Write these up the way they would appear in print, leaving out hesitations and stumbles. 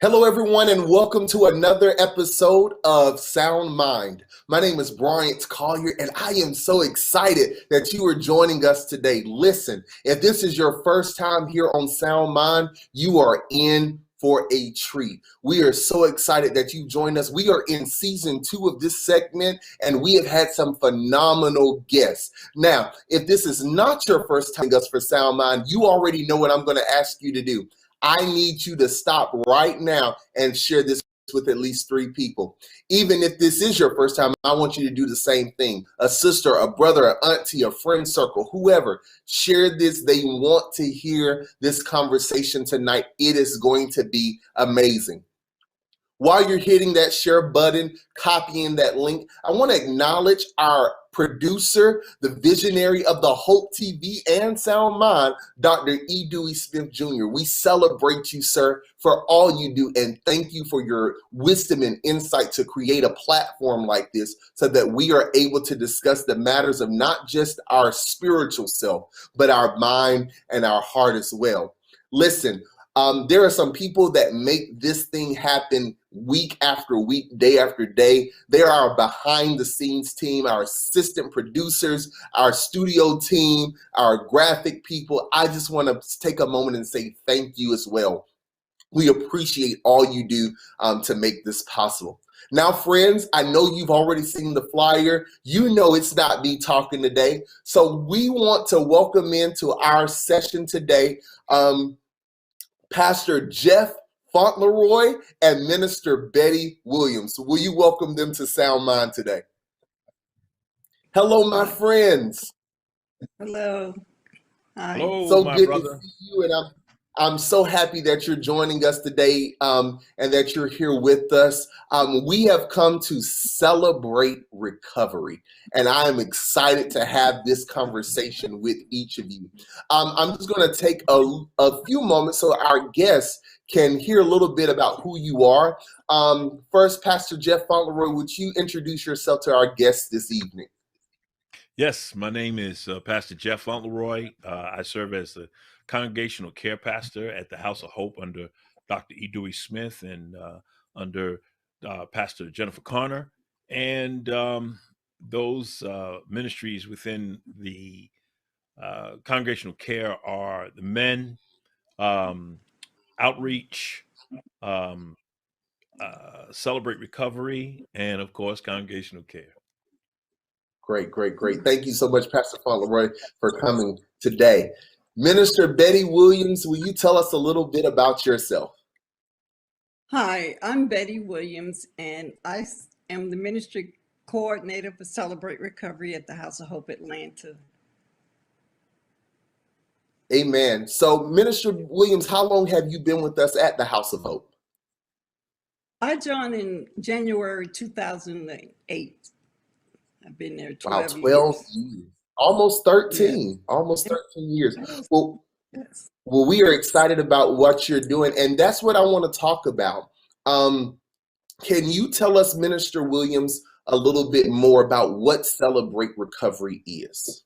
Hello, everyone, and welcome to another episode of Sound Mind. My name is Bryant Collier, and I am so excited that you are joining us today. Listen, if this is your first time here on Sound Mind, you are in for a treat. We are so excited that you joined us. We are in season 2 of this segment, and we have had some phenomenal guests. Now, if this is not your first time with us for Sound Mind, you already know what I'm going to ask you to do. I need you to stop right now and share this with at least 3 people. Even if this is your first time, I want you to do the same thing. A sister, a brother, an auntie, a friend circle, whoever, share this. They want to hear this conversation tonight. It is going to be amazing. While you're hitting that share button, copying that link, I want to acknowledge our producer, the visionary of the Hope TV and Sound Mind, Dr. E. Dewey Smith Jr. We celebrate you, sir, for all you do, and thank you for your wisdom and insight to create a platform like this so that we are able to discuss the matters of not just our spiritual self, but our mind and our heart as well. Listen, there are some people that make this thing happen week after week, day after day. They are our behind the scenes team, our assistant producers, our studio team, our graphic people. I just want to take a moment and say thank you as well. We appreciate all you do to make this possible. Now, friends, I know you've already seen the flyer. You know it's not me talking today. So we want to welcome into our session today Pastor Jeff Fauntleroy and Minister Betty Williams. Will you welcome them to Sound Mind today? Hello, my friends. Hello. Hi. Hello, So my good brother. to see you, and I'm so happy that you're joining us today and that you're here with us. We have come to celebrate recovery, and I am excited to have this conversation with each of you. I'm just going to take a few moments so our guests can hear a little bit about who you are. First, Pastor Jeff Fauntleroy, would you introduce yourself to our guests this evening? Yes, my name is Pastor Jeff Fauntleroy. I serve as the congregational care pastor at the House of Hope under Dr. E. Dewey Smith and under Pastor Jennifer Connor. And those ministries within the congregational care are the men, outreach, um, celebrate recovery, and of course, congregational care. Great. Thank you so much, Pastor Fauntleroy, for coming today. Minister Betty Williams, will you tell us a little bit about yourself? Hi, I'm Betty Williams, and I am the ministry coordinator for Celebrate Recovery at the House of Hope Atlanta. Amen. So, Minister Williams, how long have you been with us at the House of Hope? I joined in January 2008. I've been there 12 years. Almost 13. Yes. Almost 13 years. Yes. Well, we are excited about what you're doing, and that's what I want to talk about. Can you tell us, Minister Williams, a little bit more about what Celebrate Recovery is?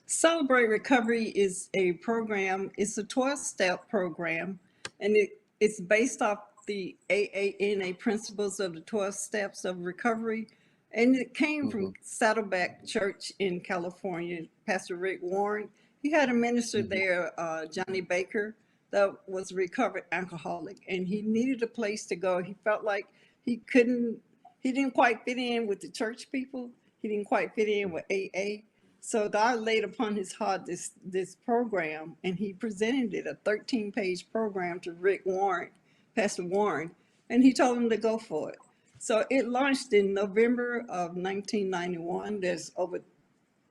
Celebrate Recovery is a program, it's a 12-step program, and it's based off the AANA principles of the 12 steps of recovery. And it came from Saddleback Church in California, Pastor Rick Warren. He had a minister there, Johnny Baker, that was a recovered alcoholic, and he needed a place to go. He felt like he didn't quite fit in with the church people. He didn't quite fit in with AA. So God laid upon his heart this program, and he presented it, a 13-page program, to Rick Warren, Pastor Warren, and he told him to go for it. So it launched in November of 1991. There's over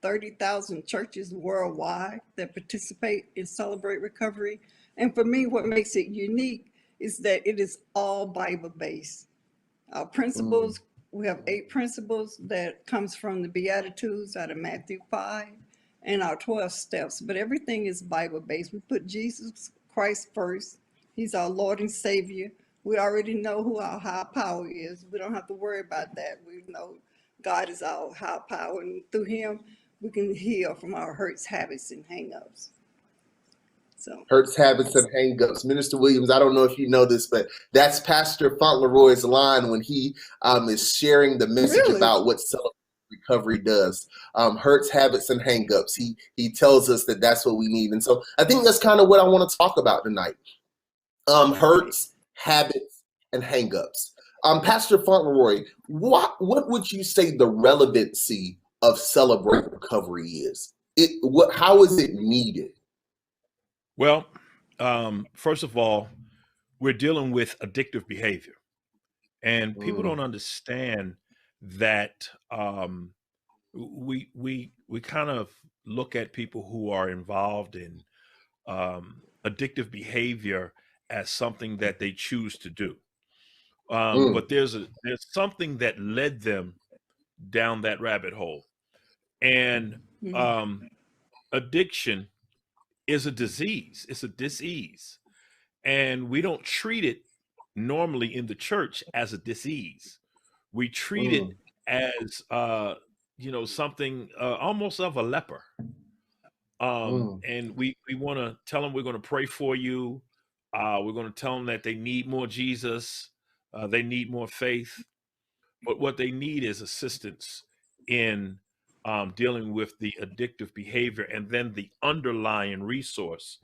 30,000 churches worldwide that participate in Celebrate Recovery. And for me, what makes it unique is that it is all Bible-based. Our principles, we have 8 principles that comes from the Beatitudes out of Matthew 5 and our 12 steps, but everything is Bible-based. We put Jesus Christ first. He's our Lord and Savior. We already know who our high power is. We don't have to worry about that. We know God is our high power, and through him, we can heal from our hurts, habits, and hang-ups. So Hurts, habits, and hangups. Minister Williams, I don't know if you know this, but that's Pastor Fauntleroy's line when he is sharing the message really, about what Celebrate Recovery does. Hurts, habits, and hangups. He tells us that that's what we need. And so I think that's kind of what I want to talk about tonight. right. Hurts, habits, and hangups. Pastor Fauntleroy, what would you say the relevancy of Celebrate Recovery is? How is it needed? Well, first of all, we're dealing with addictive behavior, and people Mm, don't understand that we kind of look at people who are involved in addictive behavior as something that they choose to do. mm, But there's something that led them down that rabbit hole, and Mhm. um, addiction is a disease. It's a disease, and we don't treat it normally in the church as a disease. We treat it mm, as something almost of a leper. mm, And we want to tell them we're going to pray for you. We're going to tell them that they need more Jesus. They need more faith. But what they need is assistance in dealing with the addictive behavior, and then the underlying source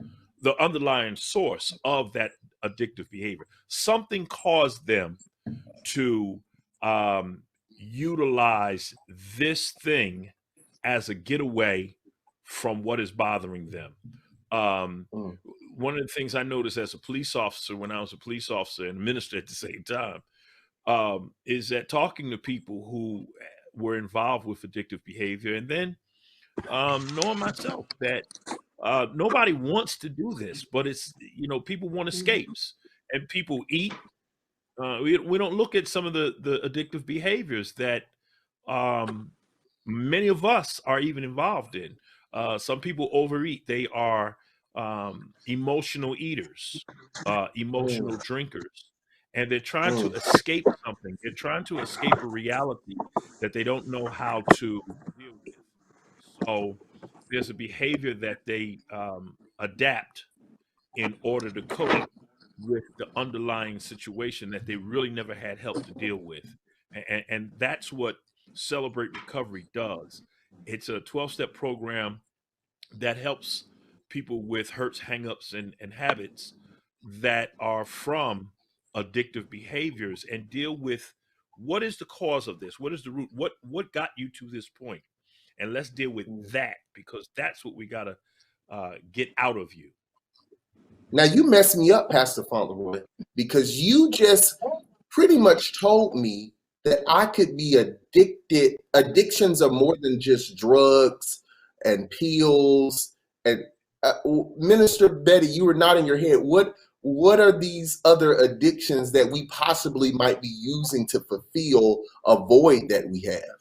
of that addictive behavior. Something caused them to utilize this thing as a getaway from what is bothering them. Um, mm, One of the things I noticed as a police officer, when I was a police officer and a minister at the same time, is that talking to people who were involved with addictive behavior, and then knowing myself that nobody wants to do this, but it's, people want Mhm. escapes, and people eat. We don't look at some of the addictive behaviors that um, many of us are even involved in. Some people overeat. They are emotional eaters, emotional mm, drinkers, and they're trying to mm, escape something. They're trying to escape a reality that they don't know how to deal with. So there's a behavior that they adapt in order to cope with the underlying situation that they really never had help to deal with. And that's what Celebrate Recovery does. It's a 12-step program that helps people with hurts, hangups, and habits that are from addictive behaviors, and deal with what is the cause of this? What is the root? What got you to this point? And let's deal with mm. that, because that's what we got to get out of you. Now you messed me up, Pastor Fauntleroy, because you just pretty much told me that I could be addicted. Addictions are more than just drugs and pills. And Minister Betty, you were nodding your head. What are these other addictions that we possibly might be using to fulfill a void that we have?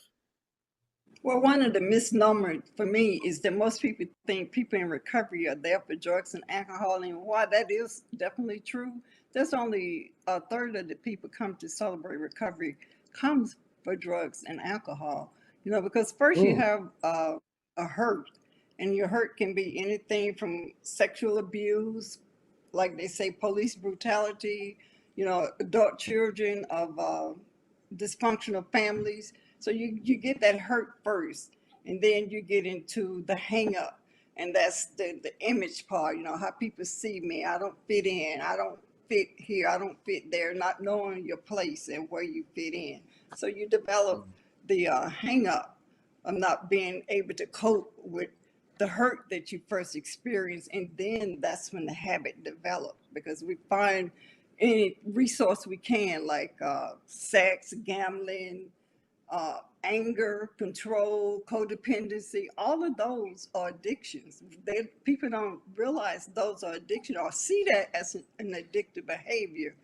Well, one of the misnomers for me is that most people think people in recovery are there for drugs and alcohol. And while that is definitely true, there's only a third of the people come to Celebrate Recovery comes for drugs and alcohol. Because first you Mm, have a hurt, and your hurt can be anything from sexual abuse, like they say, police brutality, adult children of dysfunctional families. So you get that hurt first, and then you get into the hang up. And that's the image part, how people see me. I don't fit in. I don't fit here. I don't fit there, not knowing your place and where you fit in. So you develop the hang up of not being able to cope with the hurt that you first experienced. And then that's when the habit develops, because we find any resource we can, like sex, gambling, anger, control, codependency. All of those are addictions. People don't realize those are addiction or see that as an addictive behavior,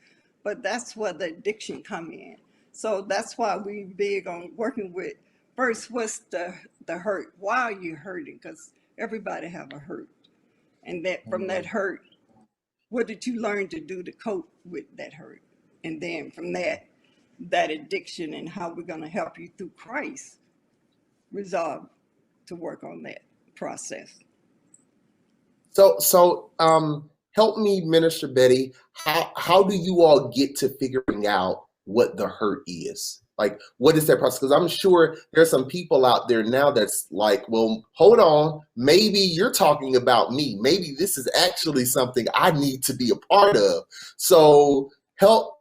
but that's where the addiction come in. So that's why we big on working with first, what's the hurt? Why are you hurting? Because everybody have a hurt, and that from that mm. hurt, what did you learn to do to cope with that hurt? And then from that addiction, and how we're going to help you through Christ resolve to work on that process. So help me, Minister Betty. How do you all get to figuring out what the hurt is? Like, what is that process? Because I'm sure there's some people out there now that's like, well, hold on, maybe you're talking about me. Maybe this is actually something I need to be a part of. So help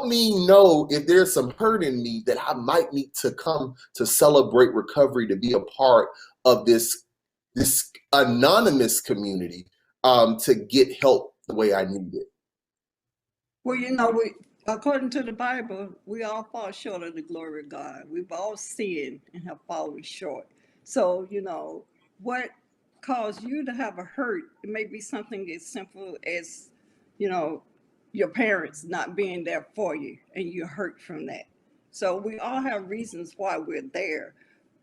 me know if there's some hurt in me that I might need to come to Celebrate Recovery to be a part of this anonymous community to get help the way I need it. Well, according to the Bible, we all fall short of the glory of God. We've all sinned and have fallen short. So, what caused you to have a hurt? It may be something as simple as, you know, your parents not being there for you and you hurt from that. So we all have reasons why we're there.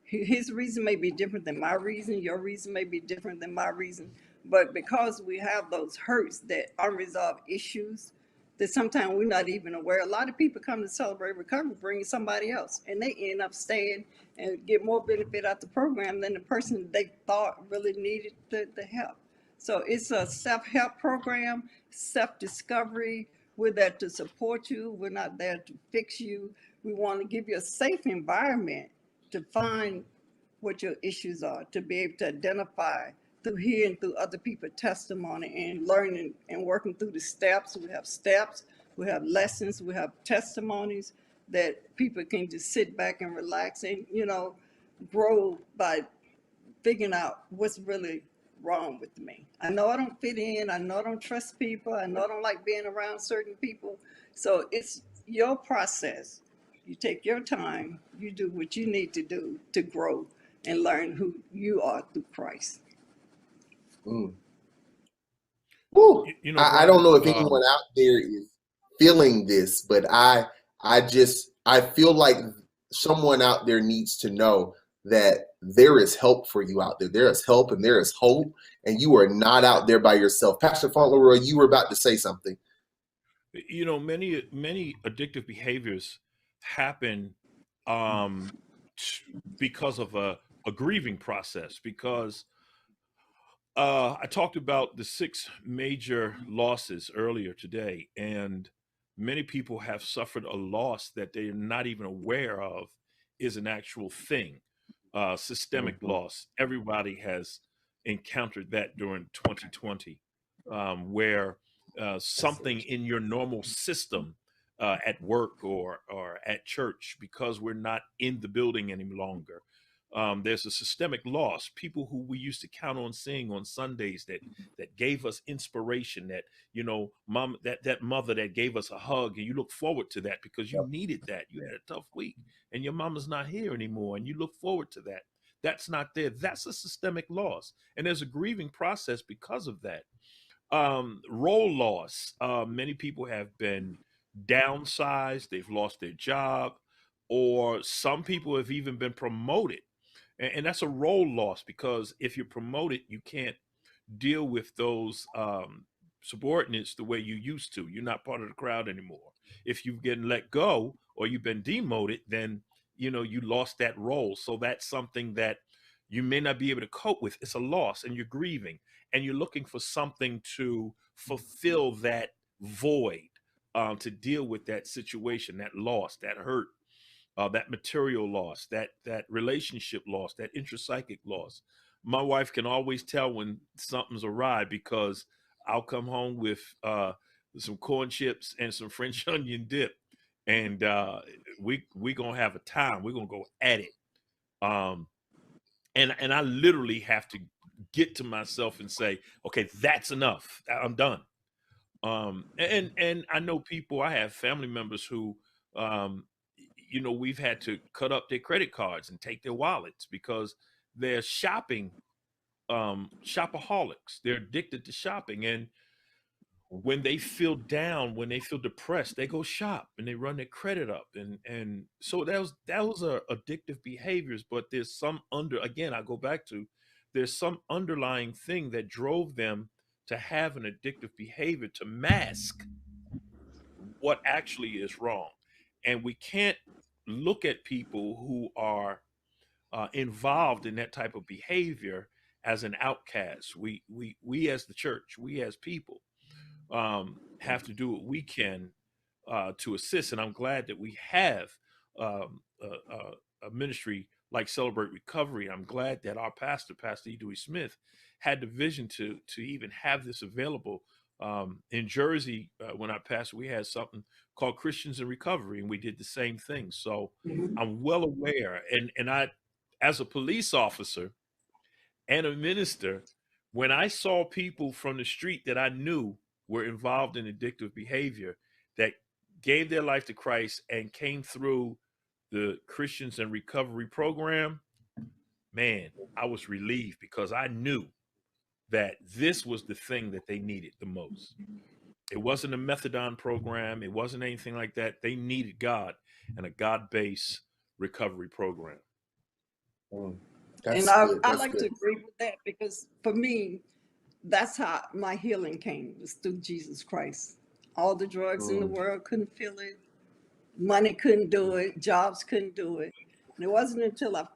His reason may be different than my reason. Your reason may be different than my reason. But because we have those hurts, that unresolved issues, that sometimes we're not even aware. A lot of people come to Celebrate Recovery bringing somebody else, and they end up staying and get more benefit out the program than the person they thought really needed the help. So it's a self-help program, self-discovery. We're there to support you. We're not there to fix you. We want to give you a safe environment to find what your issues are, to be able to identify through hearing through other people's testimony and learning and working through the steps. We have lessons, we have testimonies that people can just sit back and relax and, grow by figuring out what's really wrong with me. I know I don't fit in. I know I don't trust people. I know I don't like being around certain people. So it's your process. You take your time. You do what you need to do to grow and learn who you are through Christ. Mm. I don't Brian, know if anyone out there is feeling this, but I feel like someone out there needs to know that there is help for you out there. There is help and there is hope, and you are not out there by yourself. Pastor Fauntleroy, you were about to say something. many addictive behaviors happen because of a grieving process. Because I talked about the 6 major losses earlier today, and many people have suffered a loss that they're not even aware of is an actual thing. Systemic loss. Everybody has encountered that during 2020, where something in your normal system at work or at church, because we're not in the building any longer. There's a systemic loss. People who we used to count on seeing on Sundays that gave us inspiration, that mom, that mother that gave us a hug, and you look forward to that because you needed that. You had a tough week, and your mama's not here anymore, and you look forward to that. That's not there. That's a systemic loss, and there's a grieving process because of that. Role loss. Many people have been downsized. They've lost their job, or some people have even been promoted, and that's a role loss, because if you're promoted, you can't deal with those subordinates the way you used to. You're not part of the crowd anymore. If you've been let go or you've been demoted, then you lost that role. So that's something that you may not be able to cope with. It's a loss, and you're grieving, and you're looking for something to fulfill that void, to deal with that situation, that loss, that hurt, that material loss, that relationship loss, that intrapsychic loss. My wife can always tell when something's awry, because I'll come home with some corn chips and some French onion dip, and we gonna have a time. We're gonna go at it, um, and I literally have to get to myself and say, okay, that's enough. I'm done. And I know people. I have family members who um, we've had to cut up their credit cards and take their wallets because they're shopaholics. They're addicted to shopping, and when they feel down, when they feel depressed, they go shop and they run their credit up, and so that was addictive behaviors. But there's some again, I go back to, there's some underlying thing that drove them to have an addictive behavior to mask what actually is wrong. And we can't look at people who are involved in that type of behavior as an outcast. We as the church, we as people, have to do what we can to assist. And I'm glad that we have a ministry like Celebrate Recovery. I'm glad that our pastor, Pastor E. Dewey Smith, had the vision to even have this available. In Jersey, when I pastored, we had something called Christians in Recovery, and we did the same thing. So Mhm. I'm well aware. And I, as a police officer and a minister, when I saw people from the street that I knew were involved in addictive behavior that gave their life to Christ and came through the Christians in Recovery program, man, I was relieved because I knew that this was the thing that they needed the most. It wasn't a methadone program. It wasn't anything like that. They needed God and a God-based recovery program. Mm. And That's good. I That's like to good. agree with that because for me, that's how my healing came, was through Jesus Christ. All the drugs in the Mm. world couldn't feel it. Money couldn't do it. Jobs couldn't do it. And it wasn't until I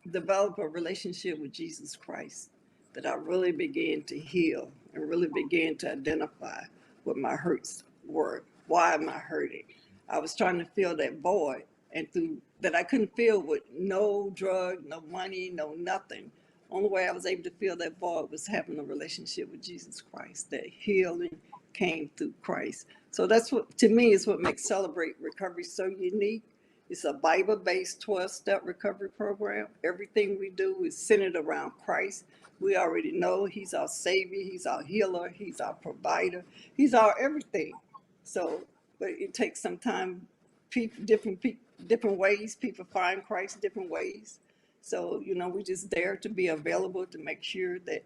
developed a relationship with Jesus Christ that I really began to heal and really began to identify what my hurts were. Why am I hurting? I was trying to fill that void, and through that I couldn't fill with no drug, no money, no nothing. Only way I was able to fill that void was having a relationship with Jesus Christ. That healing came through Christ. So that's what, to me, is what makes Celebrate Recovery so unique. It's a Bible-based 12-step recovery program. Everything we do is centered around Christ. We already know He's our Savior, He's our healer, He's our provider, He's our everything. So, but it takes some time, different ways. People find Christ different ways. So, we're just there to be available to make sure that,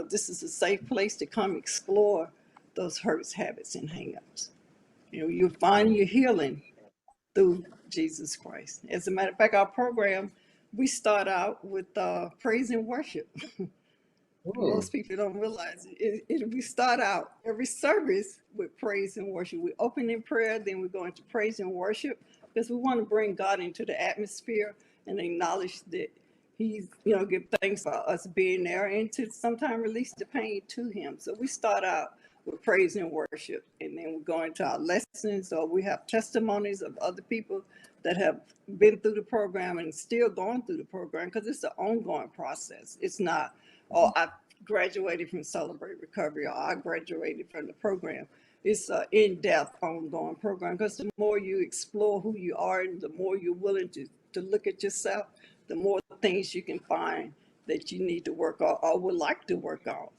this is a safe place to come explore those hurts, habits, and hangups. You find your healing through Jesus Christ. As a matter of fact, our program, we start out with praise and worship. Mm. Most people don't realize we start out every service with praise and worship. We open in prayer, then we go into praise and worship because we want to bring God into the atmosphere and acknowledge that He's, give thanks for us being there and to sometimes release the pain to Him. So we start out with praise and worship, and then we go into our lessons, or we have testimonies of other people that have been through the program and still going through the program because it's an ongoing process. It's not, oh, I graduated from Celebrate Recovery, or I graduated from the program. It's an in-depth, ongoing program because the more you explore who you are and the more you're willing to look at yourself, the more things you can find that you need to work on or would like to work on.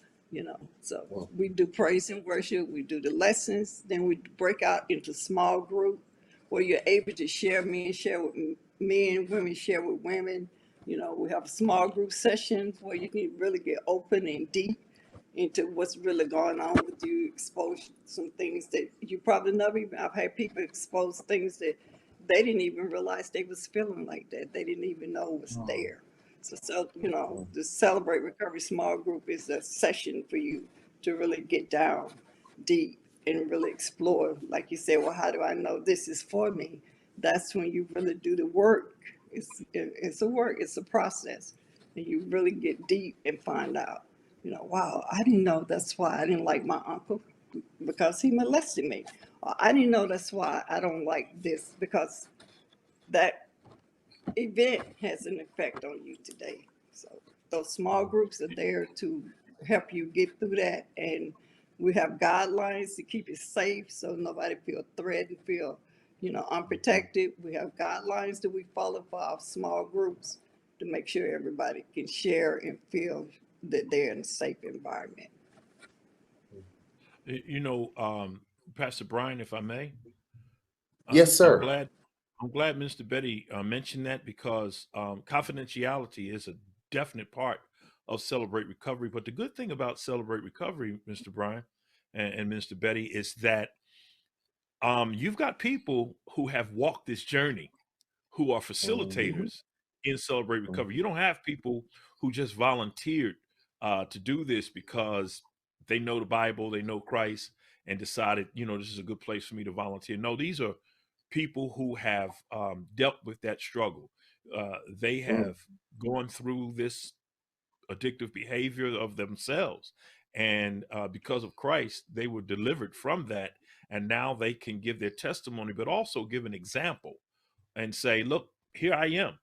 So Mm. we do praise and worship, we do the lessons, then we break out into small group where you're able to share, men share with men, women share with women. We have small group sessions where you can really get open and deep into what's really going on with you, expose some things that you probably never even, I've had people expose things that they didn't even realize they was feeling like that. They didn't even know was there. So, Mm. the Celebrate Recovery small group is a session for you to really get down deep and really explore. Like you said, well, how do I know this is for me? That's when you really do the work. It's a work, it's a process. And you really get deep and find out, wow, I didn't know that's why I didn't like my uncle because he molested me. Or I didn't know that's why I don't like this because that event has an effect on you today. So those small groups are there to help you get through that. And we have guidelines to keep it safe so nobody feel threatened, feel, unprotected. We have guidelines that we follow for our small groups to make sure everybody can share and feel that they're in a safe environment. You know, Pastor Brian, if I may, Yes, I'm sir. glad. I'm glad Mr. Betty mentioned that because confidentiality is a definite part of Celebrate Recovery. But the good thing about Celebrate Recovery, Mr. Brian and Mr. Betty, is that you've got people who have walked this journey who are Mhm. facilitators in Celebrate Mm. Recovery. You don't have people who just volunteered to do this because they know the Bible, they know Christ, and decided, this is a good place for me to volunteer. No, these are people who have dealt with that struggle. They Mm. have gone through this addictive behavior of themselves. And because of Christ, they were delivered from that. And now they can give their testimony, but also give an example and say, look, here I am.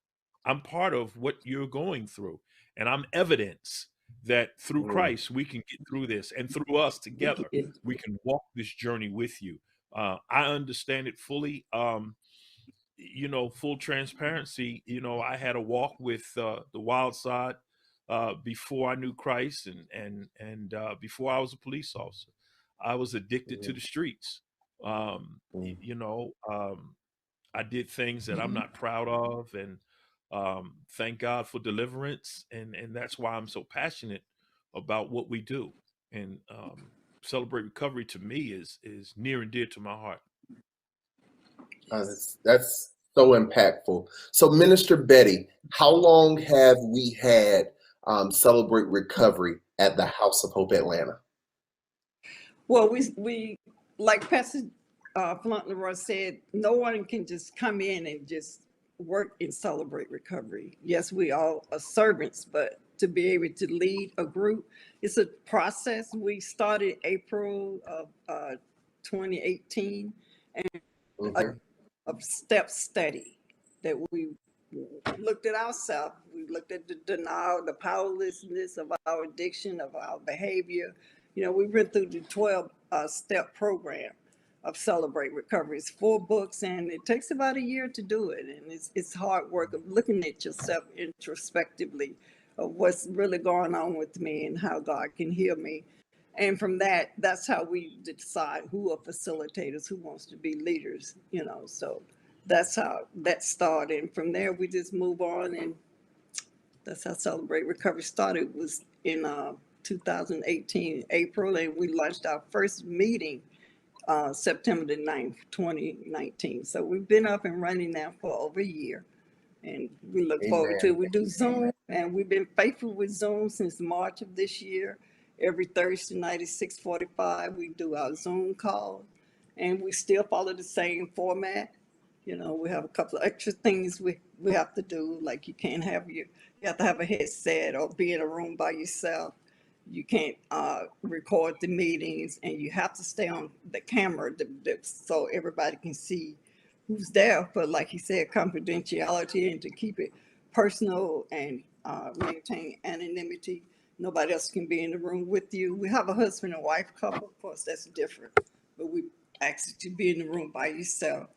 I'm part of what you're going through. And I'm evidence that through Mm. Christ, we can get through this. And through us together, we can walk this journey with you. I understand it fully. Full transparency, I had a walk with the wild side before I knew Christ, and before I was a police officer. I was addicted to Mm. the streets. Mm. I did things that I'm not proud of, and thank God for deliverance, and that's why I'm so passionate about what we do. And Celebrate Recovery to me is near and dear to my heart. That's so impactful. So, Minister Betty, how long have we had Celebrate Recovery at the House of Hope Atlanta? Well, we like Pastor Fauntleroy said, no one can just come in and just work and Celebrate Recovery. Yes, we all are servants, but to be able to lead a group, it's a process. We started April of 2018, and a, Mm-hmm. a step study that we looked at ourselves. We looked at the denial, the powerlessness of our addiction, of our behavior. We went through the 12 step program of Celebrate Recovery. It's 4 books, and it takes about a year to do it. And it's hard work of looking at yourself introspectively of what's really going on with me and how God can heal me. And from that's how we decide who are facilitators, who wants to be leaders, so that's how that started. And from there, we just move on, and that's how Celebrate Recovery started. It was in 2018, April, and we launched our first meeting September the 9th, 2019. So we've been up and running now for over a year, and we look forward to it. Amen. We do Zoom, and we've been faithful with Zoom since March of this year. Every Thursday night at 6:45, we do our Zoom call, and we still follow the same format. We have a couple of extra things we have to do, like you have to have a headset or be in a room by yourself. You can't record the meetings, and you have to stay on the camera so everybody can see who's there. But like he said, confidentiality and to keep it personal and maintain anonymity. Nobody else can be in the room with you. We have a husband and wife couple, of course, that's different. But we ask you to be in the room by yourself,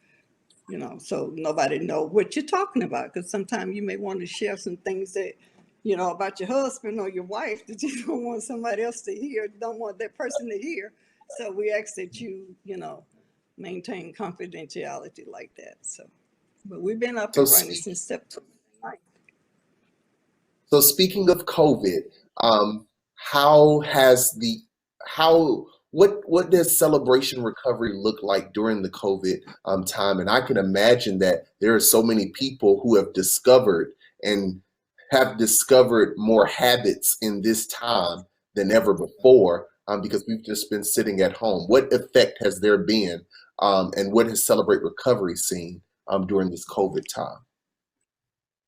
so nobody know what you're talking about. Because sometimes you may want to share some things that, about your husband or your wife that you don't want somebody else to hear, don't want that person to hear. So we ask that maintain confidentiality like that. So, but we've been up So, and running since September 9th. so speaking of COVID, how has the how what does Celebration Recovery look like during the COVID time? And I can imagine that there are so many people who have discovered more habits in this time than ever before, because we've just been sitting at home. What effect has there been, and what has Celebrate Recovery seen during this COVID time?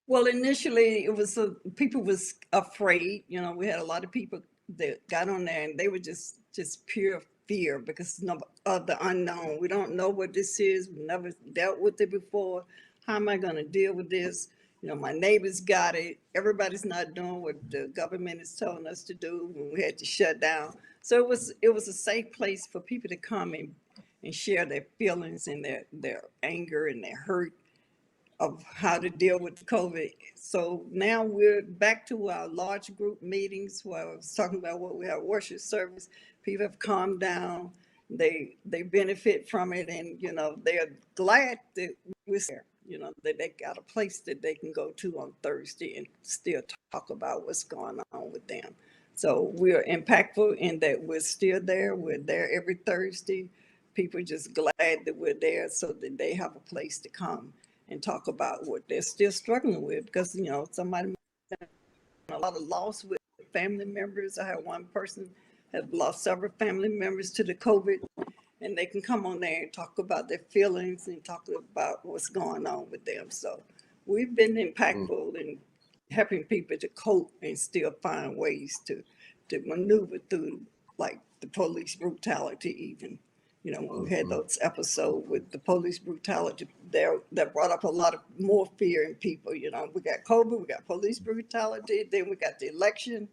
Well, initially it was people was afraid. We had a lot of people that got on there, and they were just pure fear because of the unknown. We don't know what this is. We never dealt with it before. How am I going to deal with this? My neighbors got it. Everybody's not doing what the government is telling us to do when we had to shut down. So it was a safe place for people to come and share their feelings and their anger and their hurt of how to deal with COVID. So now we're back to our large group meetings where I was talking about what we have worship service. People have calmed down. They benefit from it, and they're glad that we're there. That they got a place that they can go to on Thursday and still talk about what's going on with them. So we're impactful in that we're still there. We're there every Thursday. People are just glad that we're there so that they have a place to come and talk about what they're still struggling with, because somebody a lot of loss with family members. I had one person have lost several family members to the COVID, and they can come on there and talk about their feelings and talk about what's going on with them. So we've been Mm. impactful, and helping people to cope and still find ways to maneuver through, like the police brutality. Even, you know, when we had those episodes with the police brutality there, that brought up a lot of more fear in people. You know, we got COVID, we got police brutality, then we got the election.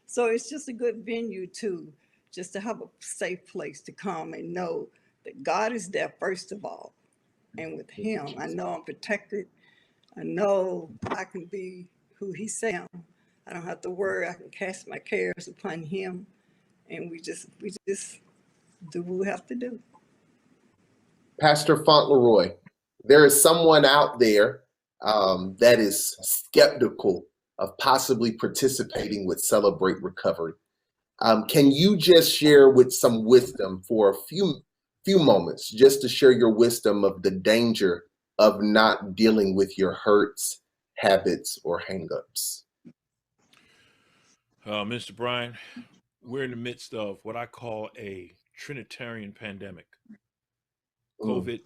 So it's just a good venue to just to have a safe place to come and know that God is there first of all, and with Him I know I'm protected. I know I can be who He said I am. I don't have to worry. I can cast my cares upon Him, and we just do what we have to do. Pastor Fauntleroy, there is someone out there that is skeptical of possibly participating with Celebrate Recovery. Can you just share with some wisdom for a few moments, just to share your wisdom of the danger of not dealing with your hurts, habits, or hangups? Mr. Brian, we're in the midst of what I call a Trinitarian pandemic. COVID,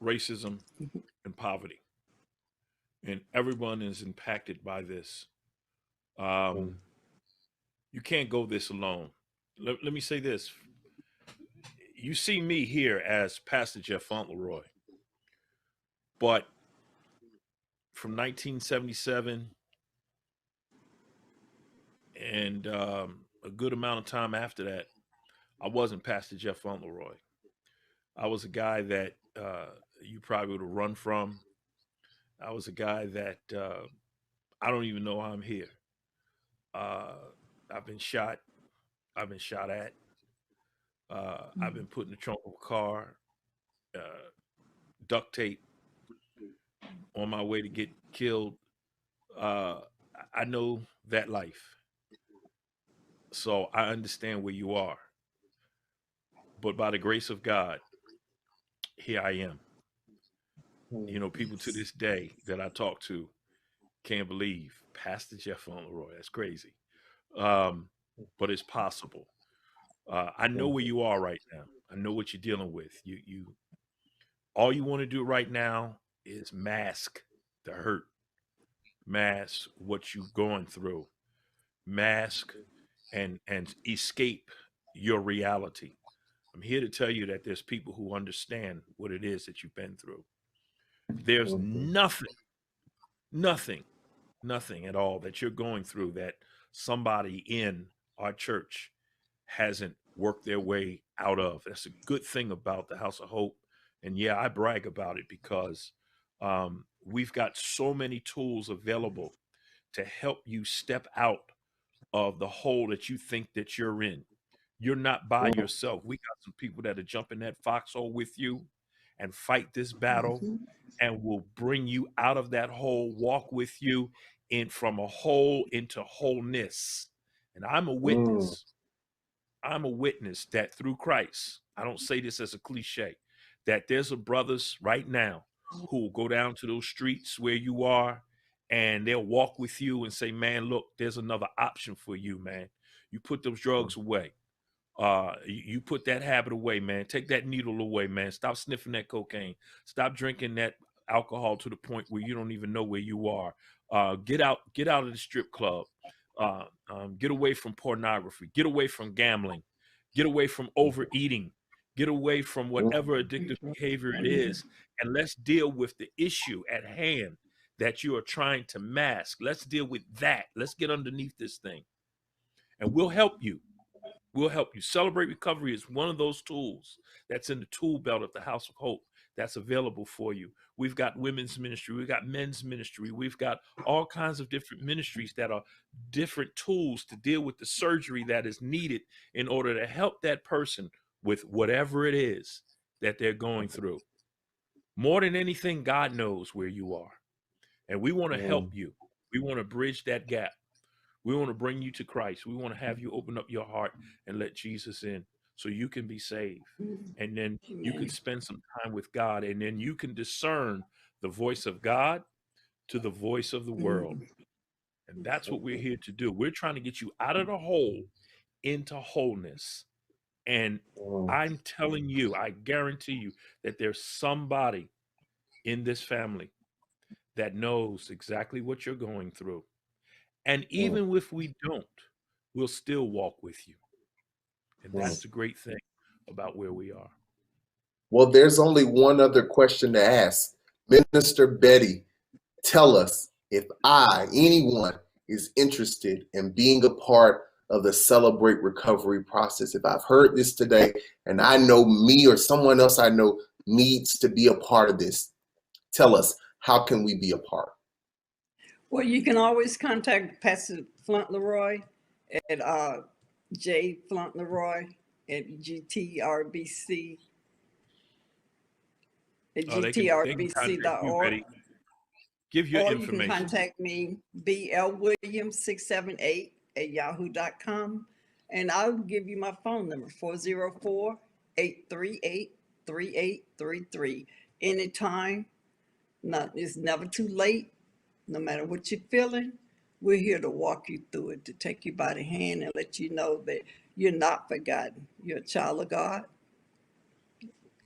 racism, and poverty. And everyone is impacted by this. You can't go this alone. Let me say this. You see me here as Pastor Jeff Fauntleroy, but from 1977 and a good amount of time after that, I wasn't Pastor Jeff Fauntleroy. I was a guy that you probably would have run from. I was a guy that I don't even know I'm here. I've been shot. I've been shot at. I've been put in the trunk of a car, duct tape, on my way to get killed. I know that life. So I understand where you are. But by the grace of God, here I am. You know, people to this day that I talk to can't believe Pastor Jeff Fauntleroy. That's crazy. But it's possible. I know where you are right now. I know what you're dealing with. You all you want to do right now is mask the hurt, mask what you're going through, mask and escape your reality. I'm here to tell you that there's people who understand what it is that you've been through. There's nothing at all that you're going through that somebody in our church hasn't worked their way out of. That's a good thing about the House of Hope. And yeah, I brag about it because we've got so many tools available to help you step out of the hole that you think that you're in. You're not by yourself. We got some people that are jumping that foxhole with you and fight this battle and will bring you out of that hole, walk with you in from a hole into wholeness. And I'm a witness. I'm a witness that through Christ, I don't say this as a cliche, that there's a brothers right now who will go down to those streets where you are and they'll walk with you and say, man, look, there's another option for you, man. You put those drugs away. You put that habit away, man. Take that needle away, man. Stop sniffing that cocaine. Stop drinking that alcohol to the point where you don't even know where you are. Get out of the strip club. Get away from pornography. Get away from gambling. Get away from overeating. Get away from whatever addictive behavior it is, and let's deal with the issue at hand that you are trying to mask. Let's deal with that. Let's get underneath this thing, and we'll help you. We'll help you. Celebrate Recovery is one of those tools that's in the tool belt of the House of Hope that's available for you. We've got women's ministry. We've got men's ministry. We've got all kinds of different ministries that are different tools to deal with the surgery that is needed in order to help that person with whatever it is that they're going through. More than anything, God knows where you are. And we want to help you. We want to bridge that gap. We want to bring you to Christ. We want to have you open up your heart and let Jesus in so you can be saved. And then you can spend some time with God, and then you can discern the voice of God to the voice of the world. And that's what we're here to do. We're trying to get you out of the hole into wholeness. And I'm telling you, I guarantee you that there's somebody in this family that knows exactly what you're going through. And Mm, even if we don't, we'll still walk with you. And mm. that's the great thing about where we are. Well, there's only one other question to ask. Minister Betty, tell us if anyone is interested in being a part of the Celebrate Recovery process. If I've heard this today and I know me or someone else I know needs to be a part of this, tell us, how can we be a part? Well, you can always contact Pastor Flint Leroy at J Flint Leroy at GTRBC at They can contact you, gtrbc.org. Betty. Give your Or you can information. contact me, blwilliams678 at yahoo.com. And I'll give you my phone number, 404-838-3833. Anytime. It's never too late. No matter what you're feeling, we're here to walk you through it, to take you by the hand and let you know that you're not forgotten. You're a child of God.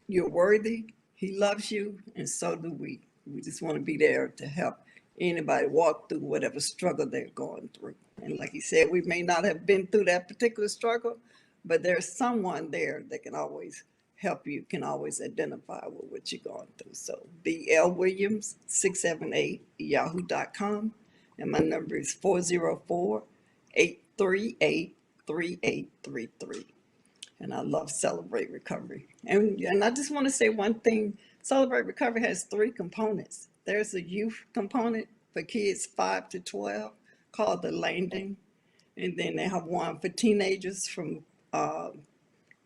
You're worthy. He loves you, and so do we. We just want to be there to help anybody walk through whatever struggle they're going through. And like he said, we may not have been through that particular struggle, but there's someone there that can always help you, can always identify with what you're going through. So blwilliams678 yahoo.com. And my number is 404-838-3833. And I love Celebrate Recovery. And I just want to say one thing. Celebrate Recovery has 3 components. There's a youth component for kids 5 to 12 called the Landing. And then they have one for teenagers from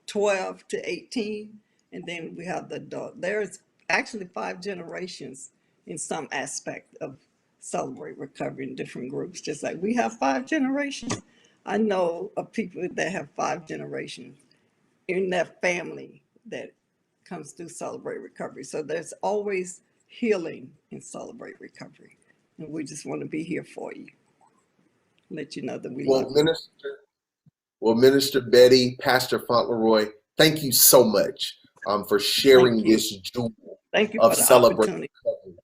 12 to 18. And then we have the adult. There's actually 5 generations in some aspect of Celebrate Recovery in different groups. Just like we have 5 generations. I know of people that have 5 generations in their family that comes through Celebrate Recovery. So there's always healing in Celebrate Recovery. And we just want to be here for you. Let you know that we love you. Minister Betty, Pastor Fauntleroy, thank you so much for sharing this jewel Thank you of for the Celebrate opportunity. Recovery.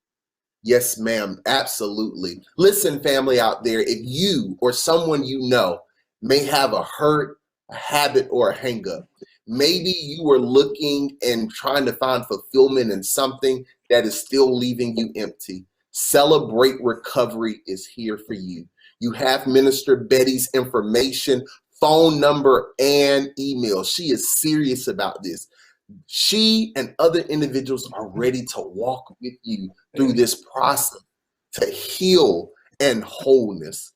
Yes, ma'am. Absolutely. Listen, family out there, if you or someone you know may have a hurt, a habit, or a hang-up, maybe you are looking and trying to find fulfillment in something that is still leaving you empty. Celebrate Recovery is here for you. You have Minister Betty's information, phone number, and email. She is serious about this. She and other individuals are ready to walk with you through this process to heal and wholeness.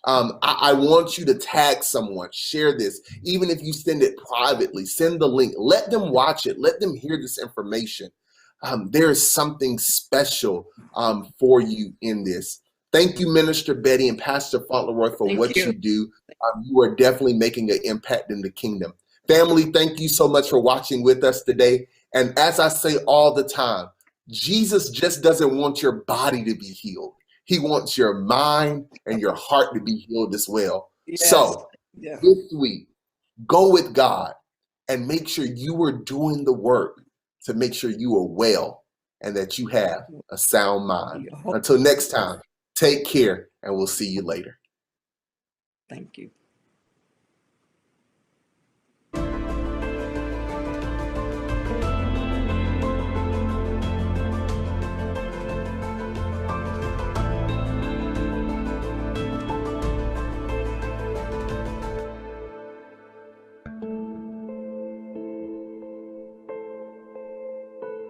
I want you to tag someone, share this, even if you send it privately, send the link, let them watch it, let them hear this information. There is something special for you in this. Thank you, Minister Betty and Pastor Fauntleroy, for what you do. You are definitely making an impact in the kingdom. Family, thank you so much for watching with us today. And as I say all the time, Jesus just doesn't want your body to be healed. He wants your mind and your heart to be healed as well. Yes. So this week, go with God and make sure you are doing the work to make sure you are well and that you have a sound mind. Until next time, take care and we'll see you later. Thank you.